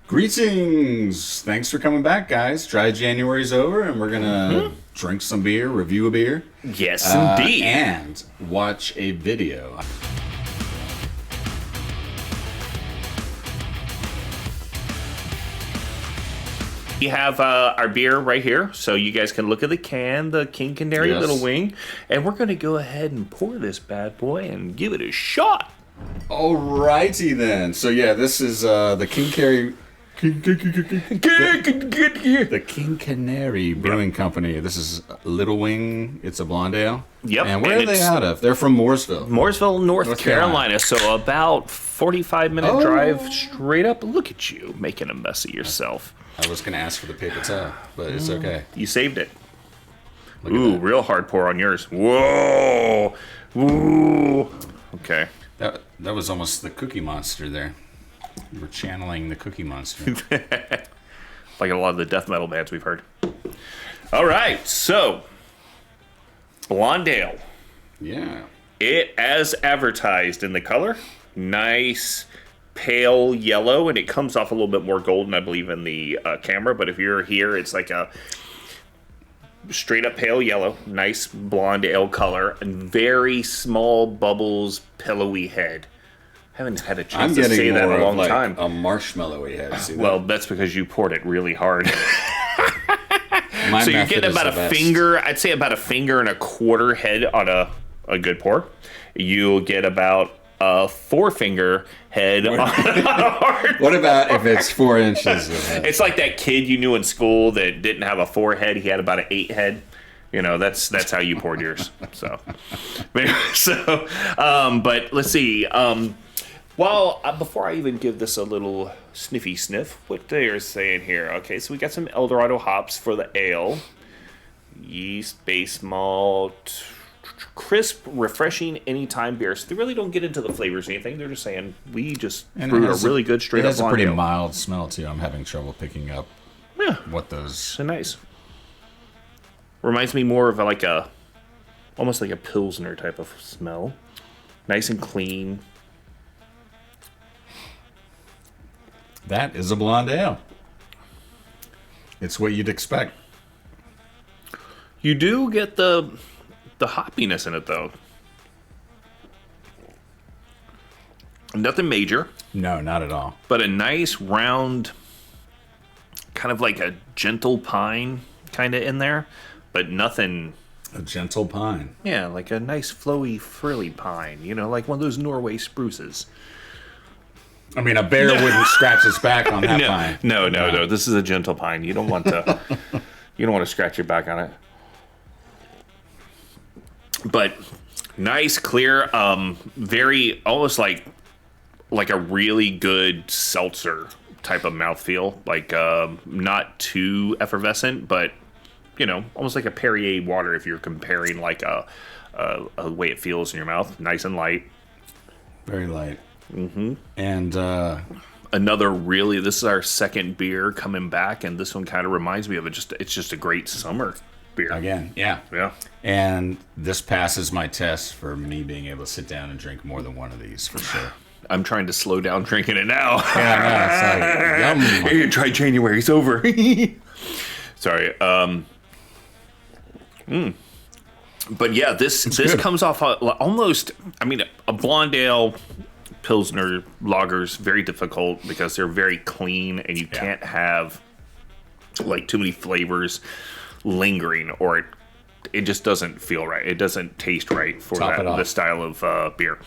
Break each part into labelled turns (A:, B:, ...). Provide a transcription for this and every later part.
A: Greetings! Thanks for coming back, guys. Dry January's over, and we're gonna drink some beer, review a beer.
B: Yes, indeed.
A: And watch a video.
B: We have our beer right here, so you guys can look at the can, the King Canary Little Wing, and we're going to go ahead and pour this bad boy and give it a shot.
A: Alrighty then. So yeah, this is the King Canary... The King Canary Brewing Company. This is Little Wing. It's a blonde ale.
B: Yep.
A: And where are they out of? They're from Mooresville.
B: Mooresville, North Carolina. So about 45-minute drive straight up. Look at you making a mess of yourself.
A: I was going to ask for the paper towel, but it's okay.
B: You saved it. Ooh, real hard pour on yours. Whoa. Ooh. Okay.
A: That was almost the Cookie Monster there. You were channeling the Cookie Monster.
B: Like a lot of the death metal bands we've heard. All right, so blonde ale.
A: Yeah.
B: It, as advertised in the color, nice pale yellow, and it comes off a little bit more golden, I believe, in the camera. But if you're here, it's like a straight up pale yellow, nice blonde ale color, and very small bubbles, pillowy head. Haven't had a chance to say that in a long time.
A: A marshmallowy head. See that?
B: Well, that's because you poured it really hard.
A: My
B: So you're
A: method
B: getting
A: is
B: about
A: the
B: a
A: best.
B: finger, I'd say about a finger and a quarter head on a good pour. You'll get about a four-finger head on a hard.
A: What about if it's 4 inches of head?
B: It's like that kid you knew in school that didn't have a 4 head. He had about an 8 head. You know, that's how you poured yours. So, but let's see. Well, before I even give this a little sniffy sniff, what they are saying here. Okay, so we got some Eldorado hops for the ale. Yeast, base malt, crisp, refreshing anytime beer. So they really don't get into the flavors or anything. They're just saying, we just brewed a really good straight up blonde ale.
A: It has a pretty mild smell, too. I'm having trouble picking up what those...
B: So nice. Reminds me more of almost like a Pilsner type of smell. Nice and clean.
A: That is a blonde ale. It's what you'd expect.
B: You do get the hoppiness in it, though. Nothing major.
A: No, not at all.
B: But a nice round, kind of like a gentle pine kind of in there. But nothing...
A: A gentle pine.
B: Yeah, like a nice flowy, frilly pine. You know, like one of those Norway spruces.
A: I mean, a bear wouldn't scratch its back on that pine.
B: No. This is a gentle pine. You don't want to. You don't want to scratch your back on it. But nice, clear, very almost like a really good seltzer type of mouthfeel. Like not too effervescent, but almost like a Perrier water if you're comparing like a way it feels in your mouth. Nice and light.
A: Very light. Mm-hmm. And
B: this is our second beer coming back, and this one kind of reminds me of it. It's just a great summer beer.
A: Again, yeah. And this passes my test for me being able to sit down and drink more than one of these for sure.
B: I'm trying to slow down drinking it now.
A: Yeah, no, it's like, yum.
B: Try January's over. Sorry. But yeah, this comes off almost. I mean, a blonde ale. Pilsner lagers, very difficult because they're very clean and you can't have like too many flavors lingering, or it just doesn't feel right. It doesn't taste right for the style of beer.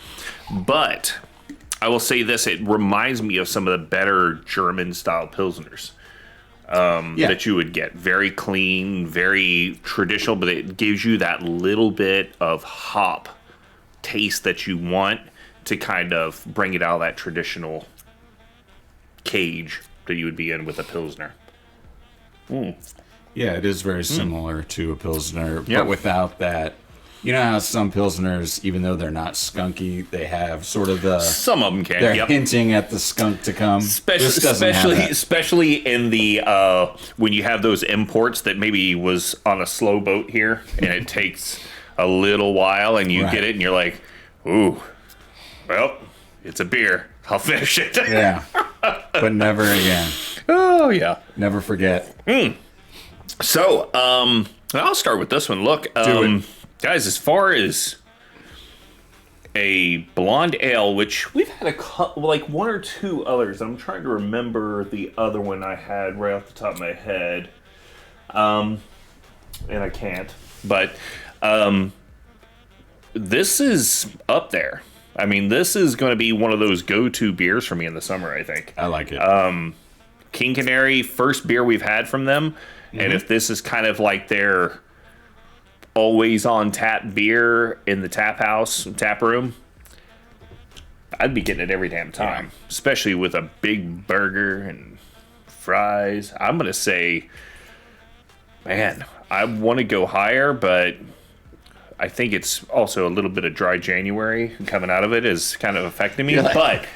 B: But I will say this, it reminds me of some of the better German style Pilsners that you would get. Very clean, very traditional, but it gives you that little bit of hop taste that you want to kind of bring it out of that traditional cage that you would be in with a Pilsner.
A: Yeah, it is very similar to a Pilsner, but without that. You know how some Pilsners, even though they're not skunky, they have sort of the...
B: Some of them can,
A: They're hinting at the skunk to come.
B: Especially in the... when you have those imports that maybe was on a slow boat here, and it takes a little while, and you get it, and you're like, ooh... Well, it's a beer. I'll finish it.
A: Yeah, but never again.
B: Oh, yeah.
A: Never forget.
B: So, I'll start with this one. Look, guys, as far as a blonde ale, which we've had like one or two others. I'm trying to remember the other one I had right off the top of my head. And I can't. But this is up there. I mean, this is going to be one of those go-to beers for me in the summer, I think.
A: I like it.
B: King Canary, first beer we've had from them. Mm-hmm. And if this is kind of like their always on tap beer in the tap room, I'd be getting it every damn time. Yeah. Especially with a big burger and fries. I'm going to say, man, I want to go higher, but I think it's also a little bit of dry January coming out of it is kind of affecting me. Like, but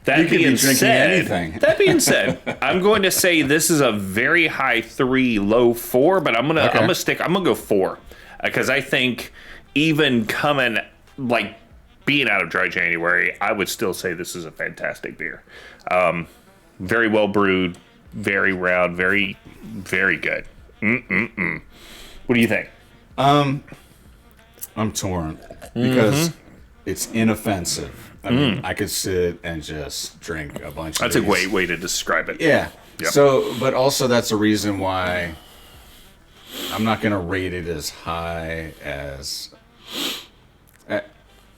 B: that being said, I'm going to say this is a very high 3, low 4, but I'm gonna go 4 because I think even coming like being out of dry January, I would still say this is a fantastic beer. Very well brewed, very round, very very good. What do you think?
A: I'm torn because it's inoffensive. I mean, I could sit and just drink a bunch of
B: That's
A: these.
B: a great way to describe it.
A: Yeah.
B: Yep.
A: So, but also that's a reason why I'm not going to rate it as high as...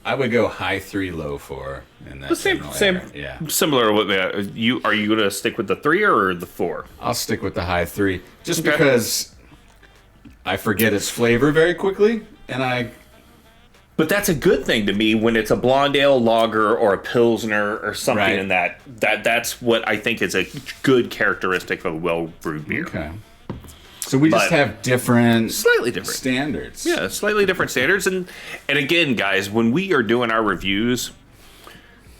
A: I would go high 3, low 4 in that
B: same.
A: Yeah.
B: Similar. Are you going to stick with the 3 or the 4?
A: I'll stick with the high 3 just because I forget its flavor very quickly, and
B: But that's a good thing to me when it's a blonde ale, lager, or a pilsner or something in that's what I think is a good characteristic of a well-brewed beer.
A: Okay. So we just have
B: slightly different
A: standards.
B: Yeah, slightly different standards. And again, guys, when we are doing our reviews,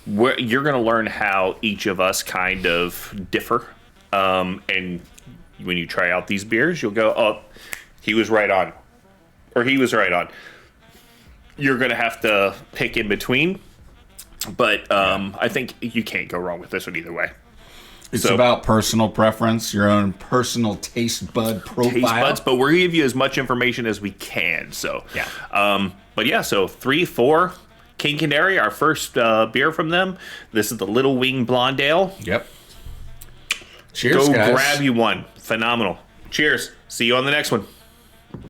B: you're going to learn how each of us kind of differ. And when you try out these beers, you'll go, oh, he was right on. Or he was right on. You're going to have to pick in between. But I think you can't go wrong with this one either way.
A: It's about personal preference, your own personal taste bud profile.
B: Taste buds, but we're going to give you as much information as we can. So, but yeah, so 3, 4, King Canary, our first beer from them. This is the Little Wing Blonde Ale.
A: Yep. Cheers, guys.
B: Go grab you one. Phenomenal. Cheers. See you on the next one.